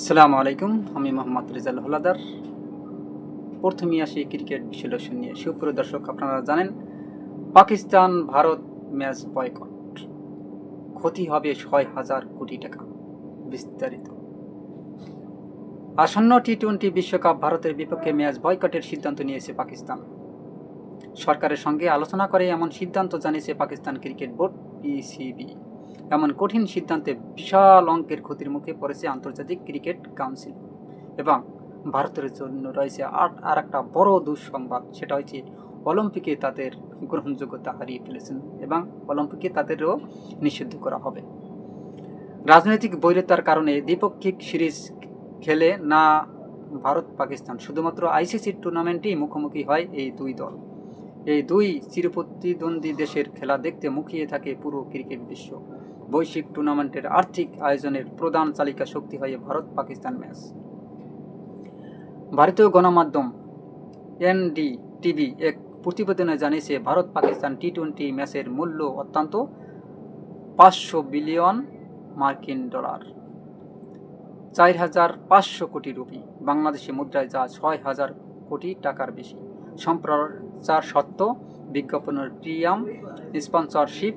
আসসালামু আলাইকুম, আমি মোহাম্মদ রেজাল হলাদার। প্রথমে আসি ক্রিকেট বিশ্লেষণ নিয়ে। সুপ্রিয় দর্শক, আপনারা জানেন পাকিস্তান ভারত ম্যাচ বয়কট, ক্ষতি হবে ৬,০০০ কোটি টাকা। বিস্তারিত। আসন্ন টি-20 বিশ্বকাপ ভারতের বিপক্ষে ম্যাচ বয়কটের সিদ্ধান্ত নিয়েছে পাকিস্তান। সরকারের সঙ্গে আলোচনা করে এমন সিদ্ধান্ত জানিয়েছে পাকিস্তান ক্রিকেট বোর্ড পিসিবি। এমন কঠিন সিদ্ধান্তে বিশাল অঙ্কের ক্ষতির মুখে পড়েছে আন্তর্জাতিক ক্রিকেট কাউন্সিল। এবং ভারতের জন্য রয়েছে আর একটা বড় দুঃসংবাদ, সেটা হচ্ছে অলিম্পিকে তাদের গ্রহণযোগ্যতা হারিয়ে ফেলেছেন এবং অলিম্পিকে তাদেরও নিষিদ্ধ করা হবে। রাজনৈতিক বৈরতার কারণে দ্বিপক্ষিক সিরিজ খেলে না ভারত পাকিস্তান, শুধুমাত্র আইসিসি টুর্নামেন্টেই মুখোমুখি হয় এই দুই দল। এই দুই চিরপ্রতিদ্বন্দ্বী দেশের খেলা দেখতে মুখিয়ে থাকে পুরো ক্রিকেট বিশ্ব। বৈশ্বিক টুর্নামেন্টের আর্থিক আয়োজনের প্রধান চালিকা শক্তি হয়ে ভারত পাকিস্তান ম্যাচ। ভারতীয় গণমাধ্যম এনডিটিভি এক প্রতিবেদনে জানিয়েছে, ভারত পাকিস্তান টি-20 ম্যাচের মূল্য অত্যন্ত ৫০০ বিলিয়ন মার্কিন ডলার, ৪,৫০০ কোটি রুপি, বাংলাদেশি মুদ্রায় যা ৬,০০০ কোটি টাকার বেশি। সম্প্রচার সত্ত্ব, বিজ্ঞাপনের প্রিমিয়াম, স্পন্সরশিপ,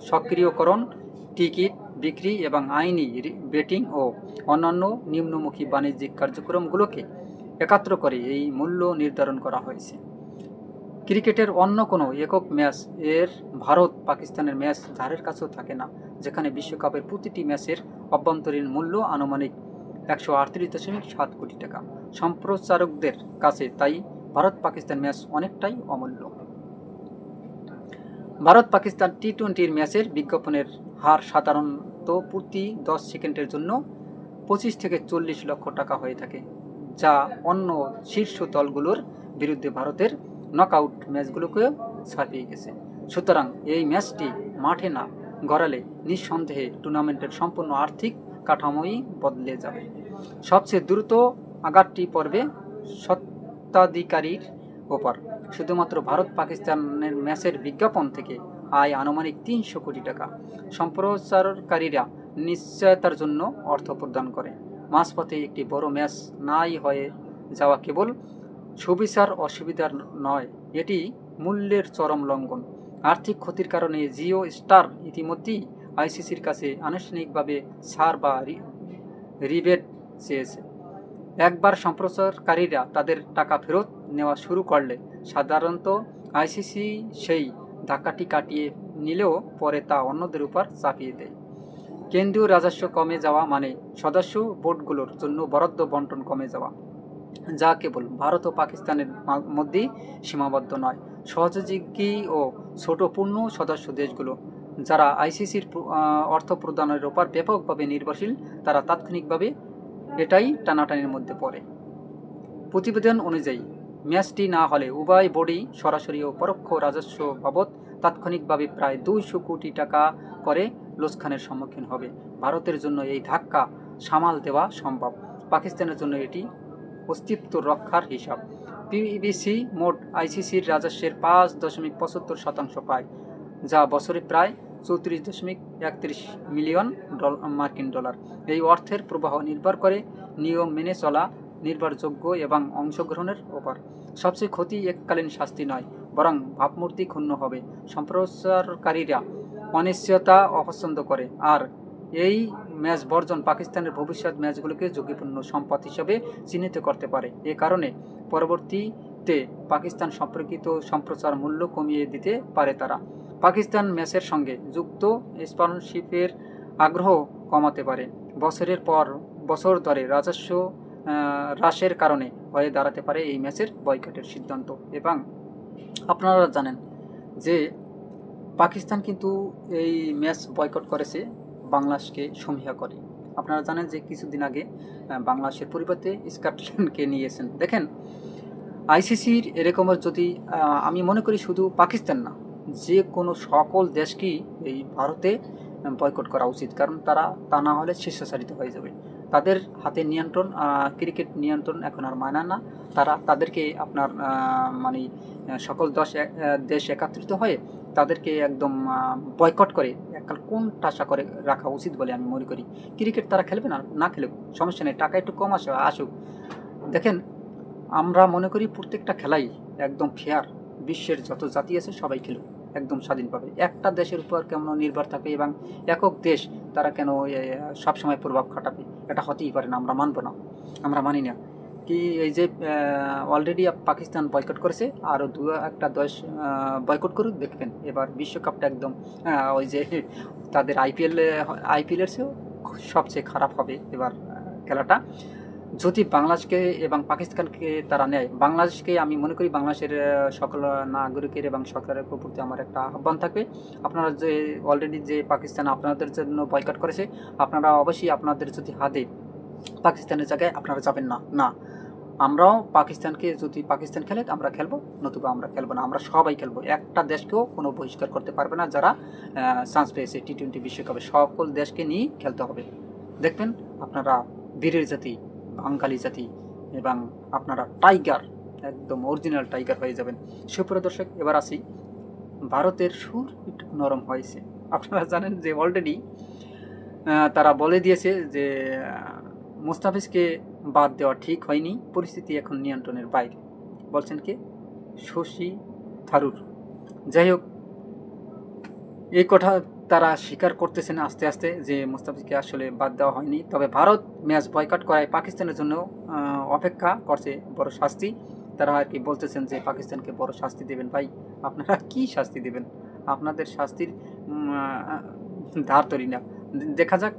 সক্রিয়করণ, টিকিট বিক্রি এবং আইনি বেটিং ও অন্যান্য নিম্নমুখী বাণিজ্যিক কার্যক্রমগুলোকে একত্র করে এই মূল্য নির্ধারণ করা হয়েছে। ক্রিকেটের অন্য কোনো একক ম্যাচ এর ভারত পাকিস্তানের ম্যাচ ধারের কাছেও থাকে না, যেখানে বিশ্বকাপের প্রতিটি ম্যাচের অভ্যন্তরীণ মূল্য আনুমানিক ১৩৮.৭ কোটি টাকা। সম্প্রচারকদের কাছে তাই ভারত পাকিস্তান ম্যাচ অনেকটাই অমূল্য। ভারত পাকিস্তান টি-20 ম্যাচের বিজ্ঞাপনের হার সাধারণত প্রতি ১০ সেকেন্ডের জন্য ২৫ থেকে ৪০ লক্ষ টাকা হয়ে থাকে, যা অন্য শীর্ষ দলগুলোর বিরুদ্ধে ভারতের নকআউট ম্যাচগুলোকেও ছাপিয়ে গেছে। সুতরাং এই ম্যাচটি মাঠে না গড়ালে নিঃসন্দেহে টুর্নামেন্টের সম্পূর্ণ আর্থিক কাঠামোই বদলে যাবে। সবচেয়ে দ্রুত আঘাতটি পড়বে স্বত্বাধিকারীর ওপর। শুধুমাত্র ভারত পাকিস্তানের ম্যাচের বিজ্ঞাপন থেকে আয় আনুমানিক ৩০০ কোটি টাকা। সম্প্রচারকারীরা নিশ্চয়তার জন্য অর্থ প্রদান করে। মাঝপথে একটি বড় ম্যাচ নাই হয়ে যাওয়া কেবল সুবিচার অসুবিধার নয়, এটি মূল্যের চরম লঙ্ঘন। আর্থিক ক্ষতির কারণে জিও স্টার ইতিমধ্যেই আইসিসির কাছে আনুষ্ঠানিকভাবে ছাড় বা রিবেট চেয়েছে। একবার সম্প্রচারকারীরা তাদের টাকা ফেরত নেওয়া শুরু করলে সাধারণত আইসিসি সেই ধাক্কাটি কাটিয়ে নিলেও পরে তা অন্যদের উপর চাপিয়ে দেয়। কেন্দ্রীয় রাজস্ব কমে যাওয়া মানে সদস্য বোর্ডগুলোর জন্য বরাদ্দ বণ্টন কমে যাওয়া, যা কেবল ভারত ও পাকিস্তানের মধ্যেই সীমাবদ্ধ নয়। সহযোগী ও ছোট পূর্ণ সদস্য দেশগুলো, যারা আইসিসির অর্থ প্রদানের ওপর ব্যাপকভাবে নির্ভরশীল, তারা তাৎক্ষণিকভাবে এটাই টানাটানির মধ্যে পড়ে। প্রতিবেদন অনুযায়ী ম্যাচটি না হলে উভয় বোর্ডই সরাসরি ও পরোক্ষ রাজস্ব বাবদ তাৎক্ষণিকভাবে প্রায় ২০০ কোটি টাকা করে লোকসানের সম্মুখীন হবে। ভারতের জন্য এই ধাক্কা সামাল দেওয়া সম্ভব, পাকিস্তানের জন্য এটি অস্তিত্ব রক্ষার হিসাব। পিবিসি মোট আইসিসির রাজস্বের ৫.৭৫% পায়, যা বছরে প্রায় ৩৪.৩১ মিলিয়ন মার্কিন ডলার। এই অর্থের প্রবাহ নির্ভর করে নিয়ম মেনে চলা, নির্ভরযোগ্য এবং অংশগ্রহণের ওপর। সবচেয়ে ক্ষতি এককালীন শাস্তি নয়, বরং ভাবমূর্তি ক্ষুণ্ণ হবে। সম্প্রচারকারীরা অনিশ্চয়তা অপছন্দ করে, আর এই ম্যাচ বর্জন পাকিস্তানের ভবিষ্যৎ ম্যাচগুলোকে ঝুঁকিপূর্ণ সম্পদ হিসেবে চিহ্নিত করতে পারে। এ কারণে পরবর্তীতে পাকিস্তান সম্পর্কিত সম্প্রচার মূল্য কমিয়ে দিতে পারে তারা। পাকিস্তান ম্যাচের সঙ্গে যুক্ত স্পন্সরশিপের আগ্রহ কমাতে পারে। বছরের পর বছর ধরে রাজস্ব হ্রাসের কারণে হয়ে দাঁড়াতে পারে এই ম্যাচের বয়কটের সিদ্ধান্ত। এবং আপনারা জানেন যে পাকিস্তান কিন্তু এই ম্যাচ বয়কট করেছে বাংলাদেশকে সমীহা করে। আপনারা জানেন যে কিছুদিন আগে বাংলাদেশের পরিবর্তে স্কটল্যান্ডকে নিয়েছেন। দেখেন, আইসিসির এরকমের যদি আমি মনে করি শুধু পাকিস্তান না, যে কোনো সকল দেশকেই এই ভারতে বয়কট করা উচিত, কারণ তারা তা না হলে শীর্ষসারিত হয়ে যাবে। তাদের হাতে নিয়ন্ত্রণ, ক্রিকেট নিয়ন্ত্রণ এখন আর মানে না। তাদেরকে আপনার মানে সকল দেশ একত্রিত হয়ে তাদেরকে একদম বয়কট করে এককাল কোন টাসা করে রাখা উচিত বলে আমি মনে করি। ক্রিকেট তারা খেলবে না, না খেলুক, সমস্যা নেই, টাকা একটু কম আসুক। দেখেন, আমরা মনে করি প্রত্যেকটা খেলাই একদম ফেয়ার, বিশ্বের যত জাতি আছে সবাই খেলুক একদম স্বাধীনভাবে। একটা দেশের উপর কেমন নির্ভর থাকবে এবং একক দেশ তারা কেন সবসময় প্রভাব খাটাবে, এটা হতেই পারে না, আমরা মানব না, আমরা মানি না। কি এই যে অলরেডি পাকিস্তান বয়কট করেছে, আরও একটা দেশ বয়কট করুক, দেখবেন এবার বিশ্বকাপটা একদম ওই যে তাদের আইপিএলের চেয়েও সবচেয়ে খারাপ হবে এবার খেলাটা। যদি বাংলাদেশকে এবং পাকিস্তানকে তারা নেয়, বাংলাদেশকে আমি মনে করি বাংলাদেশের সকল নাগরিকের এবং সরকারের প্রতি আমার একটা আহ্বান থাকবে, আপনারা যে অলরেডি যে পাকিস্তান আপনাদের জন্য বয়কট করেছে, আপনারা অবশ্যই আপনাদের যদি হাতে পাকিস্তানের জায়গায় আপনারা যাবেন না, না, আমরাও পাকিস্তানকে, যদি পাকিস্তান খেলে আমরা খেলবো, নতুবা আমরা খেলবো না, আমরা সবাই খেলবো। একটা দেশকেও কোনো বহিষ্কার করতে পারবে না যারা চান্স পেয়েছে টি-20 বিশ্বকাপে, সকল দেশকে নিয়েই খেলতে হবে। দেখবেন আপনারা বীরের জাতি, বাঙালি জাতি, এবং আপনারা টাইগার, একদম অরিজিনাল টাইগার হয়ে যাবেন। সুপ্রিয় দর্শক, এবার আসি, ভারতের সুর একটু নরম হয়েছে। আপনারা জানেন যে অলরেডি তারা বলে দিয়েছে যে মুস্তাফিজকে বাদ দেওয়া ঠিক হয়নি, পরিস্থিতি এখন নিয়ন্ত্রণের বাইরে, বলছেন কে? শশী থারুর। যাই হোক, এই কথা তারা স্বীকার করতেছেন আস্তে আস্তে যে মুস্তাফিজকে আসলে বাদ দেওয়া হয়নি। তবে ভারত ম্যাচ বয়কট করায় পাকিস্তানের জন্য অপেক্ষা করছে বড় শাস্তি। তারা আর কি বলতেছেন যে পাকিস্তানকে বড় শাস্তি দেবেন। ভাই, আপনারা কি শাস্তি দেবেন? আপনাদের শাস্তির ধার তরি না, দেখা যাক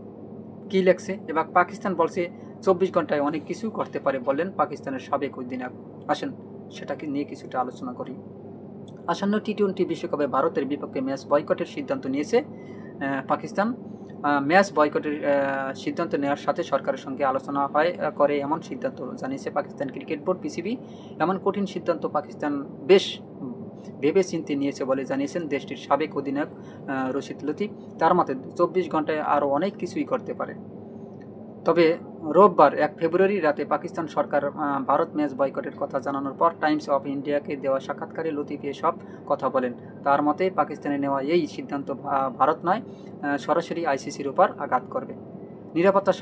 কী লেখছে। এবার পাকিস্তান বলছে 24 ঘন্টায় অনেক কিছু করতে পারে বললেন পাকিস্তানের সাবেক অধিনায়ক। আসেন সেটাকে নিয়ে কিছুটা আলোচনা করি। আসন্ন টি-20 বিশ্বকাপে ভারতের বিপক্ষে ম্যাচ বয়কটের সিদ্ধান্ত নিয়েছে পাকিস্তান। ম্যাচ বয়কটের সিদ্ধান্ত নেওয়ার সাথে সরকারের সঙ্গে আলোচনা করে এমন সিদ্ধান্ত জানিয়েছে পাকিস্তান ক্রিকেট বোর্ড পিসিবি। এমন কঠিন সিদ্ধান্ত পাকিস্তান বেশ ভেবে চিন্তে নিয়েছে বলে জানিয়েছেন দেশটির সাবেক অধিনায়ক রশিদ লতিফ। তার মতে 24 ঘন্টায় আরও অনেক কিছুই করতে পারে। তবে রোববার 1 ফেব্রুয়ারি রাতে পাকিস্তান সরকার ভারত ম্যাচ বয়কটের কথা জানানোর পর টাইমস অফ ইন্ডিয়াকে দেওয়া সাক্ষাৎকারে লতিফ এসব কথা বলেন। তার মতে পাকিস্তানে নেওয়া এই সিদ্ধান্ত ভারত নয়, সরাসরি আইসিসির উপর আঘাত করবে। নিরাপত্তার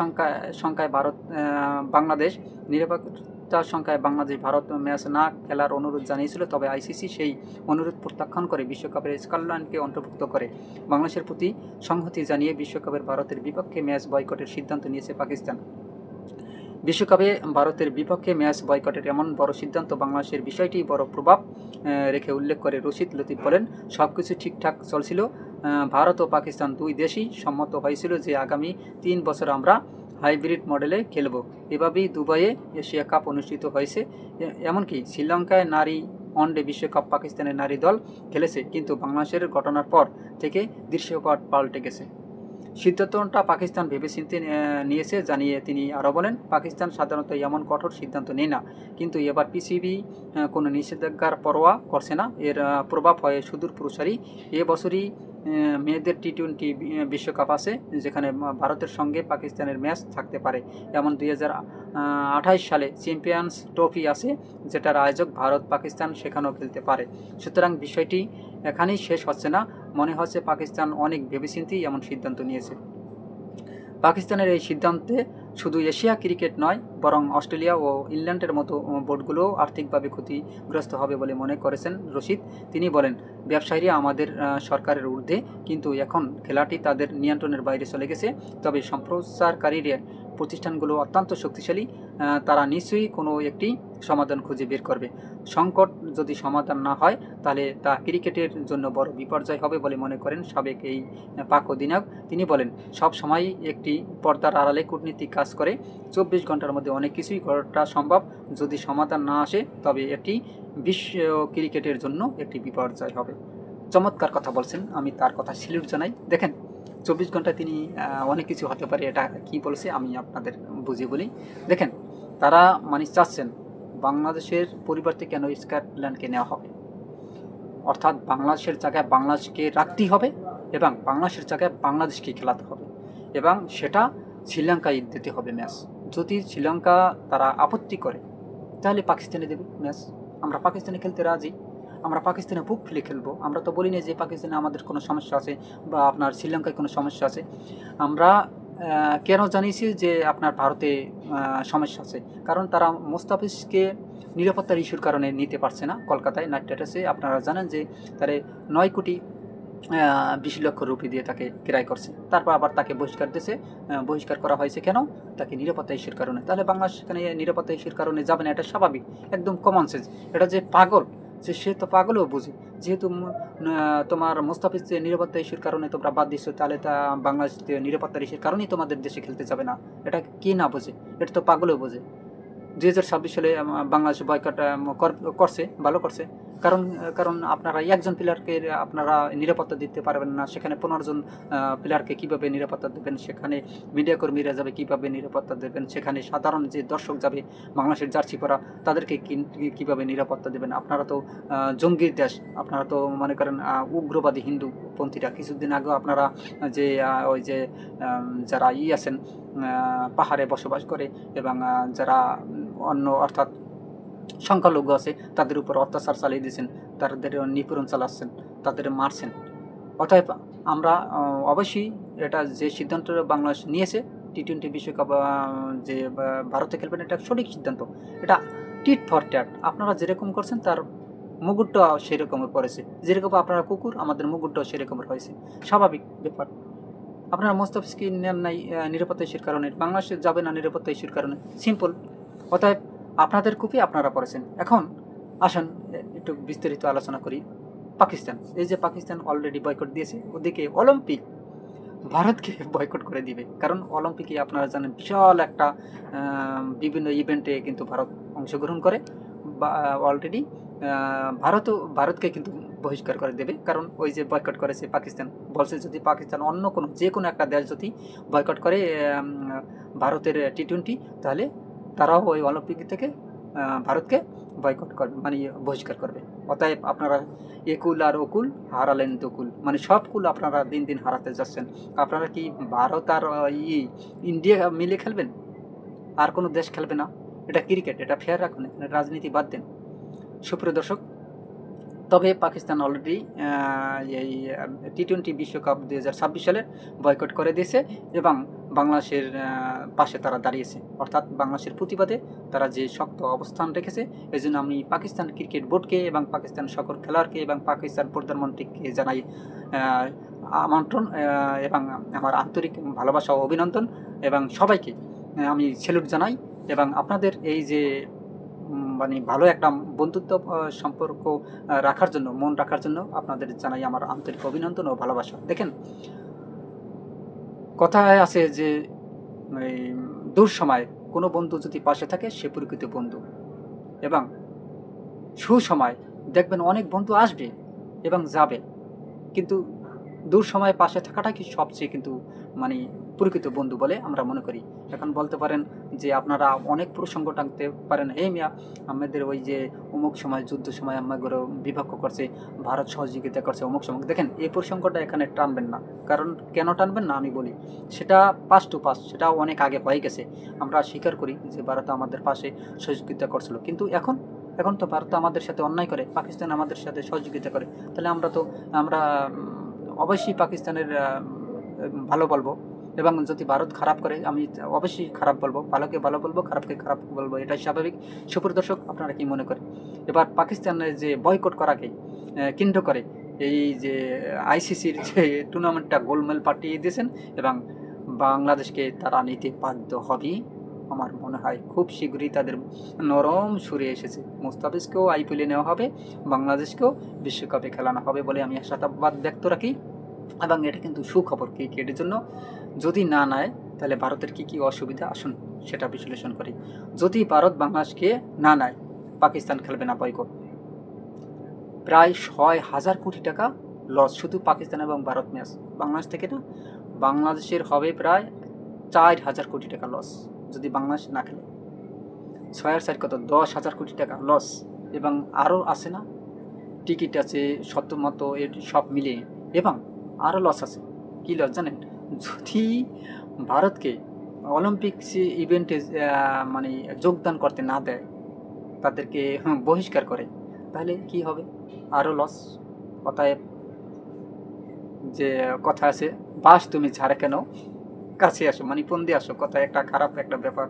সংখ্যায় বাংলাদেশ ভারত ম্যাচ না খেলার অনুরোধ জানিয়েছিল, তবে আইসিসি সেই অনুরোধ প্রত্যাখ্যান করে বিশ্বকাপের স্কটল্যান্ডকে অন্তর্ভুক্ত করে। বাংলাদেশের প্রতি সংহতি জানিয়ে বিশ্বকাপের ভারতের বিপক্ষে ম্যাচ বয়কটের সিদ্ধান্ত নিয়েছে পাকিস্তান। বিশ্বকাপে ভারতের বিপক্ষে ম্যাচ বয়কটের এমন বড় সিদ্ধান্ত বাংলাদেশের বিষয়টি বড় প্রভাব রেখে উল্লেখ করে রশিদ লতিফ বলেন, সব কিছু ঠিকঠাক চলছিল। ভারত ও পাকিস্তান দুই দেশই সম্মত হয়েছিল যে আগামী 3 বছর আমরা হাইব্রিড মডেলে খেলব। এভাবেই দুবাইয়ে এশিয়া কাপ অনুষ্ঠিত হয়েছে। এমনকি শ্রীলঙ্কায় নারী ওয়ানডে বিশ্বকাপ পাকিস্তানের নারী দল খেলেছে, কিন্তু বাংলাদেশের ঘটনার পর থেকে দৃশ্যপট পাল্টে গেছে। সিদ্ধান্তটা পাকিস্তান ভেবেচিন্তে নিয়েছে জানিয়ে তিনি আরও বলেন, পাকিস্তান সাধারণত এমন কঠোর সিদ্ধান্ত নেয় না, কিন্তু এবার পিসিবি কোনো নিষেধাজ্ঞার পরোয়া করছে না। এর প্রভাব হয় সুদূর প্রসারী। এবছরই মেয়েদের টি-20 বিশ্বকাপ আছে, যেখানে ভারতের সঙ্গে পাকিস্তানের ম্যাচ থাকতে পারে। এমন 2028 সালে চ্যাম্পিয়ন্স ট্রফি আছে, যেটার আয়োজক ভারত, পাকিস্তান সেখানেও খেলতে পারে। সুতরাং বিষয়টি এখানেই শেষ হচ্ছে না, মনে হচ্ছে পাকিস্তান অনেক ভেবেচিন্তেই এমন সিদ্ধান্ত নিয়েছে। পাকিস্তানের এই সিদ্ধান্তে শুধু এশিয়া ক্রিকেট নয়, বরং অস্ট্রেলিয়া ও ইংল্যান্ডের মতো বোর্ডগুলোও আর্থিকভাবে ক্ষতিগ্রস্ত হবে বলে মনে করেছেন রশিদ। তিনি বলেন, ব্যবসায়ীরা আমাদের সরকারের ঊর্ধ্বে, কিন্তু এখন খেলাটি তাদের নিয়ন্ত্রণের বাইরে চলে গেছে। তবে সম্প্রচারকারীরা প্রতিষ্ঠানগুলো অত্যন্ত শক্তিশালী, তারা নিশ্চয়ই কোনো একটি সমাধান খুঁজে বের করবে। সংকট যদি সমাধান না হয়, তাহলে তা ক্রিকেটের জন্য বড় বিপর্যয় হবে বলে মনে করেন সাবেক এই পাক অধিনায়ক। তিনি বলেন, সব সময় একটি পর্দার আড়ালে কূটনীতি কাজ করে। 24 ঘন্টার মধ্যে অনেক কিছুই করা সম্ভব। যদি সমাধান না আসে, তবে এটি বিশ্ব ক্রিকেটের জন্য একটি বিপর্যয় হবে। চমৎকার কথা বলছেন, আমি তার কথা স্যালুট জানাই। দেখেন, 24 ঘন্টায় তিনি অনেক কিছু হতে পারে, এটা কি বলছে আমি আপনাদের বুঝিয়ে বলি। দেখেন, তারা চাচ্ছেন বাংলাদেশের পরিবর্তে কেন স্কটল্যান্ডকে নেওয়া হবে, অর্থাৎ বাংলাদেশের জায়গায় বাংলাদেশকে রাখতেই হবে এবং বাংলাদেশের জায়গায় বাংলাদেশকে খেলাতে হবে, এবং সেটা শ্রীলঙ্কায় দিতে হবে ম্যাচ। যদি শ্রীলঙ্কা তারা আপত্তি করে তাহলে পাকিস্তানে দেবে ম্যাচ। আমরা পাকিস্তানে খেলতে রাজি, আমরা পাকিস্তানে বুক ফেলে খেলবো। আমরা তো বলি না যে পাকিস্তানে আমাদের কোনো সমস্যা আছে বা আপনার শ্রীলঙ্কায় কোনো সমস্যা আছে। আমরা কেন জানিয়েছি যে আপনার ভারতে সমস্যা আছে, কারণ তারা মোস্তাফিজকে নিরাপত্তার ইস্যুর কারণে নিতে পারছে না কলকাতায় নাইট রাইডার্সে। আপনারা জানেন যে তারা 9 কোটি 20 লক্ষ রুপি দিয়ে তাকে ক্রয় করছে, তারপর আবার তাকে বহিষ্কার দিয়েছে। বহিষ্কার করা হয়েছে কেন? তাকে নিরাপত্তা ইস্যুর কারণে। তাহলে বাংলাদেশ সেখানে নিরাপত্তা ইস্যুর কারণে যাবে না, এটা স্বাভাবিক, একদম কমন সেন্স। এটা যে পাগল, যে সে তো পাগলও বুঝে, যেহেতু তোমার মোস্তাফিজ নিরাপত্তা ইস্যুর কারণে তোমরা বাদ দিচ্ছ, তাহলে তা বাংলাদেশ নিরাপত্তার ইস্যুর কারণেই তোমাদের দেশে খেলতে যাবে না। এটা কি না বোঝে? এটা তো পাগলও বোঝে। 2026 সালে বাংলাদেশ বয়কট করছে, ভালো করছে। কারণ কারণ আপনারা একজন প্লেয়ারকে আপনারা নিরাপত্তা দিতে পারবেন না, সেখানে 15 জন প্লেয়ারকে কীভাবে নিরাপত্তা দেবেন? সেখানে মিডিয়া কর্মীরা যাবে, কীভাবে নিরাপত্তা দেবেন? সেখানে সাধারণ যে দর্শক যাবে বাংলাদেশের জার্সি পরা, তাদেরকে কীভাবে নিরাপত্তা দেবেন? আপনারা তো জঙ্গির দেশ, আপনারা তো মনে করেন উগ্রবাদী হিন্দুপন্থীরা। কিছুদিন আগেও আপনারা যে ওই যে যারা আছেন পাহাড়ে বসবাস করে এবং যারা অন্য অর্থাৎ সংখ্যালঘু আছে তাদের উপর অত্যাচার চালিয়ে দিয়েছেন, তাদের নিপীড়ন চালাচ্ছেন, তাদের মারছেন। অতএব আমরা অবশ্যই এটা যে সিদ্ধান্ত বাংলাদেশ নিয়েছে টি-20 বিশ্বকাপ যে ভারতে খেলবেন, এটা সঠিক সিদ্ধান্ত। এটা টিট ফর ট্যাট। আপনারা যেরকম করছেন তার মুকুটটা সেরকমের পড়েছে, যেরকম আপনারা কুকুর, আমাদের মুকুটটাও সেরকমের হয়েছে, স্বাভাবিক ব্যাপার। আপনারা মোস্তাফিজকে নেন নাই নিরাপত্তা ইস্যুর কারণে, বাংলাদেশে যাবে না নিরাপত্তা ইস্যুর কারণে, সিম্পল। অতএব আপনাদের কপি আপনারা পড়েছেন। এখন আসেন একটু বিস্তারিত আলোচনা করি। পাকিস্তান, এই যে পাকিস্তান অলরেডি বয়কট দিয়েছে, ওদিকে অলিম্পিক ভারতকে বয়কট করে দিবে। কারণ অলিম্পিকে আপনারা জানেন বিশাল একটা বিভিন্ন ইভেন্টে কিন্তু ভারত অংশগ্রহণ করে, বা অলরেডি ভারতকে কিন্তু বহিষ্কার করে দেবে। কারণ ওই যে বয়কট করেছে পাকিস্তান, বলছে যদি পাকিস্তান অন্য কোনো যে কোনো একটা দেশ যদি বয়কট করে ভারতের টি-20, তাহলে তারাও ওই অলিম্পিক থেকে ভারতকে বয়কট করবে, মানে বহিষ্কার করবে। অতএব আপনারা একুল আর ওকুল হারালেন দুকুল, মানে সব কুল আপনারা দিন দিন হারাতে যাচ্ছেন। আপনারা কি ভারত আর ইন্ডিয়া মিলে খেলবেন? আর কোনো দেশ খেলবে না? এটা ক্রিকেট, এটা ফেয়ার রাখুন, এখানে রাজনীতি বাদ দেন। সুপ্রিয় দর্শক, তবে পাকিস্তান অলরেডি এই টি-20 বিশ্বকাপ 2026 সালে বয়কট করে দিয়েছে এবং বাংলাদেশের পাশে তারা দাঁড়িয়েছে, অর্থাৎ বাংলাদেশের প্রতিবাদে তারা যে শক্ত অবস্থান রেখেছে। এই জন্য আমি পাকিস্তান ক্রিকেট বোর্ডকে এবং পাকিস্তান সকল খেলোয়াড়কে এবং পাকিস্তান প্রধানমন্ত্রীকে জানাই আমন্ত্রণ এবং আমার আন্তরিক ভালোবাসা ও অভিনন্দন, এবং সবাইকে আমি স্যালুট জানাই। এবং আপনাদের এই যে মানে ভালো একটা বন্ধুত্ব সম্পর্ক রাখার জন্য, মন রাখার জন্য আপনাদের জানাই আমার আন্তরিক অভিনন্দন ও ভালোবাসা। দেখেন, কথায় আছে যে দূর সময় কোনো বন্ধু যদি পাশে থাকে সে প্রকৃত বন্ধু, এবং সুসময় দেখবেন অনেক বন্ধু আসবে এবং যাবে, কিন্তু দূর সময় পাশে থাকাটা কি সবচেয়ে কিন্তু মানে প্রকৃত বন্ধু বলে আমরা মনে করি। এখন বলতে পারেন যে আপনারা অনেক প্রসঙ্গ টানতে পারেন, হে মিয়া আমাদের ওই যে অমুক সময় যুদ্ধ সময় আমাদের বিভক্ত করছে, ভারত সহযোগিতা করছে অমুক সময়। দেখেন, এই প্রসঙ্গটা এখানে টানবেন না। কারণ কেন টানবেন না আমি বলি, সেটা পাস টু পাস, সেটা অনেক আগে হয়ে গেছে। আমরা স্বীকার করি যে ভারত আমাদের পাশে সহযোগিতা করছিল, কিন্তু এখন তো ভারত আমাদের সাথে অন্যায় করে, পাকিস্তান আমাদের সাথে সহযোগিতা করে, তাহলে আমরা অবশ্যই পাকিস্তানের ভালো বলবো। এবং যদি ভারত খারাপ করে আমি অবশ্যই খারাপ বলবো, ভালোকে ভালো বলবো, খারাপকে খারাপ বলবো, এটাই স্বাভাবিক। সুপ্রিয় দর্শক, আপনারা কি মনে করেন? এবার পাকিস্তানের যে বয়কট করাকে কেন্দ্র করে এই যে আইসিসির যে টুর্নামেন্টটা গোলমেল পাঠিয়ে দিয়েছেন, এবং বাংলাদেশকে তারা নিতে বাধ্য হবেই। আমার মনে হয় খুব শীঘ্রই তাদের নরম সুরে এসেছে, মুস্তাফিজকেও আইপিএলে নেওয়া হবে, বাংলাদেশকেও বিশ্বকাপে খেলানো হবে বলে আমি আশাবাদ ব্যক্ত রাখি। এবং এটা কিন্তু সুখবর ক্রিকেটের জন্য। যদি না নেয় তাহলে ভারতের কী অসুবিধা, আসুন সেটা বিশ্লেষণ করি। যদি ভারত বাংলাদেশকে না নেয়, পাকিস্তান খেলবে না বয়কট। প্রায় 6,000 কোটি টাকা লস, শুধু পাকিস্তান এবং ভারত ম্যাচ। বাংলাদেশ থেকে না, বাংলাদেশের হবে প্রায় 4,000 কোটি টাকা লস যদি বাংলাদেশ না খেলে। 6 আর 4 কত, 10,000 কোটি টাকা লস। এবং আরও আছে না, টিকিট আছে মতো এর সব মিলিয়ে, এবং আরও লস আছে। কী লস জানেন? যদি ভারতকে অলিম্পিক্স ইভেন্টে মানে যোগদান করতে না দেয়, তাদেরকে বহিষ্কার করে, তাহলে কি হবে? আরও লস। অতএব যে কথা আছে, বাস তুমি ঝাড়ে কেন, কাছে আসো, মানে ফোন দিয়ে আসো, কথা একটা খারাপ একটা ব্যাপার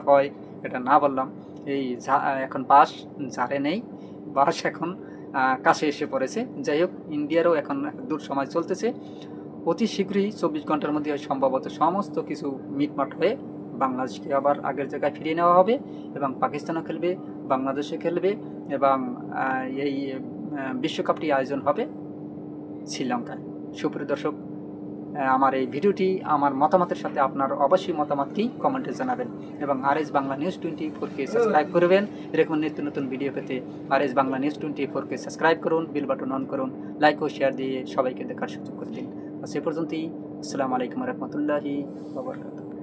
হয়, এটা না বললাম। এই এখন বাস ঝাড়ে নেই, বাস এখন কাছে এসে পড়েছে। যাই হোক, ইন্ডিয়ারও এখন দূর সময় চলতেছে, অতি শীঘ্রই 24 ঘন্টার মধ্যে সম্ভবত সমস্ত কিছু মিটমাট হয়ে বাংলাদেশকে আবার আগের জায়গায় ফিরিয়ে নেওয়া হবে, এবং পাকিস্তানও খেলবে, বাংলাদেশে খেলবে, এবং এই বিশ্বকাপটি আয়োজন হবে শ্রীলঙ্কায়। সুপ্রিয় দর্শক, আমার এই ভিডিওটি আমার মতামতের সাথে আপনার অবশ্যই মতামতটি কমেন্টে জানাবেন, এবং RS বাংলা নিউজ 24কে সাবস্ক্রাইব করবেন। এরকম নিত্য নতুন ভিডিও পেতে RS বাংলা নিউজ 24কে সাবস্ক্রাইব করুন, বেল বাটন অন করুন, লাইক ও শেয়ার দিয়ে সবাইকে দেখার সুযোগ করে দিন। সে পর্যন্তই, আসসালামু আলাইকুম রহমতুল্লাহি ওয়া বারাকাতুহু।